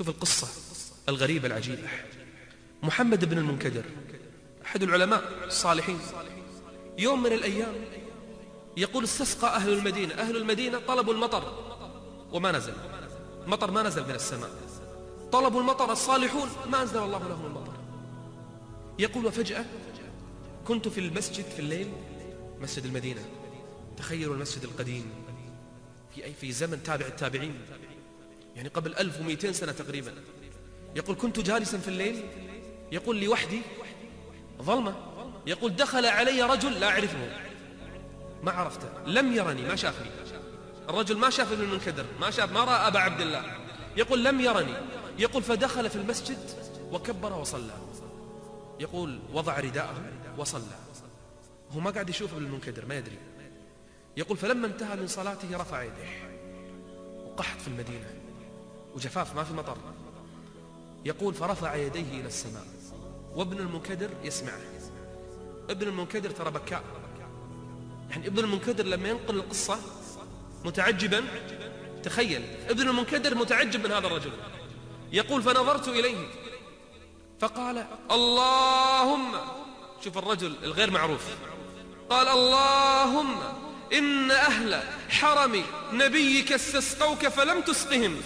شوف القصة الغريبة العجيبة. محمد بن المنكدر أحد العلماء الصالحين، يوم من الأيام يقول استسقى أهل المدينة. أهل المدينة طلبوا المطر وما نزل، المطر ما نزل من السماء. طلبوا المطر الصالحون ما أنزل الله لهم المطر. يقول وفجأة كنت في المسجد في الليل، مسجد المدينة، تخيلوا المسجد القديم في زمن تابع التابعين، يعني قبل 1200 سنة تقريبا. يقول كنت جالسا في الليل، يقول لوحدي، ظلمة، يقول دخل علي رجل لا أعرفه، ما عرفته، لم يرني، ما شافني. الرجل ما شاف ابن المنكدر، ما رأى أبا عبد الله، يقول لم يرني. يقول فدخل في المسجد وكبر وصلى. يقول وضع رداءه وصلى، هو ما قاعد يشوف ابن المنكدر، ما يدري. يقول فلما انتهى من صلاته رفع يديه، وقحط في المدينة وجفاف ما في مطر. يقول فرفع يديه إلى السماء وابن المنكدر يسمعه. ابن المنكدر ترى بكاء، يعني ابن المنكدر لما ينقل القصة متعجبا، تخيل ابن المنكدر متعجب من هذا الرجل. يقول فنظرت إليه فقال اللهم، شوف الرجل الغير معروف، قال اللهم إن أهل حرم نبيك استسقوك فلم تسقهم.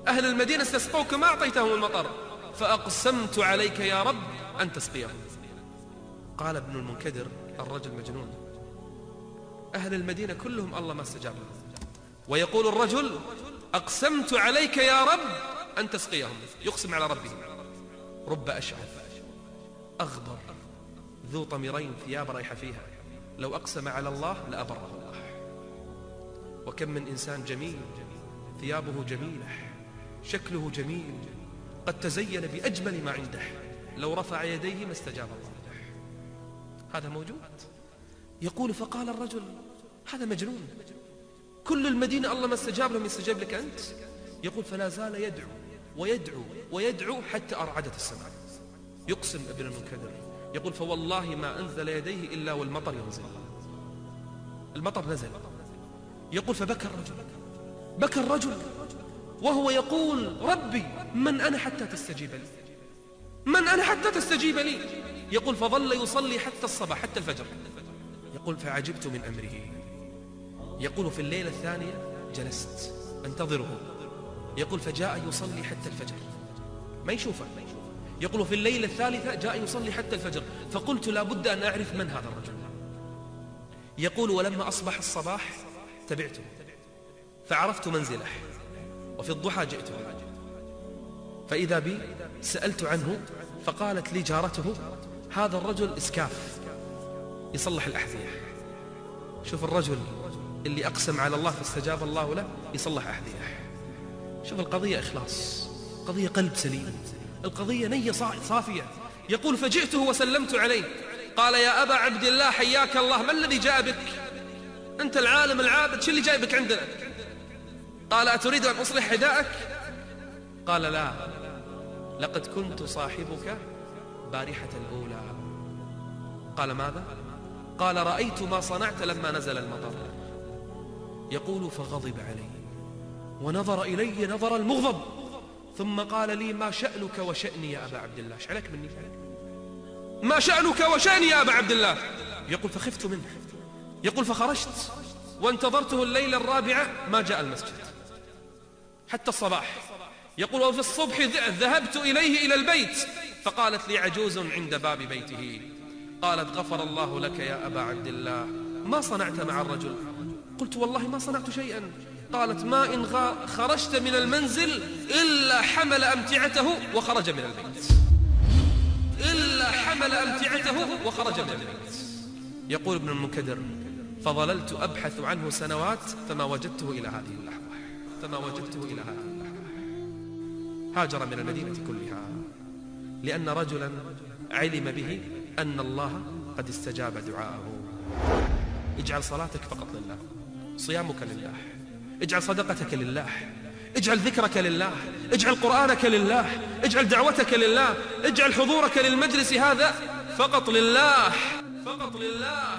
أهل المدينة استسقوك ما أعطيتهم المطر، فأقسمت عليك يا رب أن تسقيهم. قال ابن المنكدر الرجل مجنون، أهل المدينة كلهم الله ما استجاب لهم، ويقول الرجل أقسمت عليك يا رب أن تسقيهم، يقسم على ربه. رب أشعث أغبر ذو طمرين ثياب ريح فيها، لو أقسم على الله لأبره الله. وكم من إنسان جميل ثيابه جميلة، شكله جميل، قد تزين بأجمل ما عنده، لو رفع يديه ما استجاب الله له. هذا موجود. يقول فقال الرجل هذا مجنون، كل المدينة الله ما استجاب لهم، يستجاب لك أنت؟ يقول فلا زال يدعو ويدعو ويدعو حتى أرعدت السماء. يقسم ابن المنكدر، يقول فوالله ما أنزل يديه إلا والمطر ينزل. المطر نزل. يقول فبكى الرجل، بكى الرجل وهو يقول ربي من أنا حتى تستجيب لي، من أنا حتى تستجيب لي. يقول فظل يصلي حتى الصباح، حتى الفجر. يقول فعجبت من أمره. يقول في الليلة الثانية جلست أنتظره، يقول فجاء يصلي حتى الفجر، ما يشوفه. يقول في الليلة الثالثة جاء يصلي حتى الفجر، فقلت لا بد أن أعرف من هذا الرجل. يقول ولما أصبح الصباح تبعته فعرفت منزله، وفي الضحى جئته، فإذا بي سألت عنه، فقالت لي جارته هذا الرجل إسكاف يصلح الأحذية. شوف الرجل اللي أقسم على الله فاستجاب الله له يصلح أحذية. شوف القضية إخلاص، قضية قلب سليم، القضية نية صافية. يقول فجئته وسلمت عليه، قال يا أبا عبد الله حياك الله، ما الذي جاء بك؟ أنت العالم العابد، شو اللي جاء بك عندنا؟ قال أتريد أن أصلح حذاءك؟ قال لا، لقد كنت صاحبك بارحة الأولى. قال ماذا؟ قال رأيت ما صنعت لما نزل المطر. يقول فغضب علي ونظر إلي نظر المغضب، ثم قال لي ما شأنك وشأني يا أبا عبد الله؟ ايش عليك مني؟ ما شأنك وشأني يا أبا عبد الله؟ يقول فخفت منه. يقول فخرجت وانتظرته الليلة الرابعة ما جاء المسجد حتى الصباح. يقول وفي الصبح ذهبت إليه إلى البيت، فقالت لي عجوز عند باب بيته، قالت غفر الله لك يا أبا عبد الله، ما صنعت مع الرجل؟ قلت والله ما صنعت شيئا. قالت ما إن خرجت من المنزل إلا حمل أمتعته وخرج من البيت، إلا حمل أمتعته وخرج من البيت. يقول ابن المنكدر فظللت أبحث عنه سنوات فما وجدته إلى هذه اللحظة، فما وجدته إلى هذه اللحظة. هاجر من المدينة كلها لأن رجلا علم به أن الله قد استجاب دعاءه. اجعل صلاتك فقط لله، صيامك لله، اجعل صدقتك لله، اجعل ذكرك لله، اجعل قرآنك لله، اجعل دعوتك لله، اجعل حضورك للمجلس هذا فقط لله، فقط لله.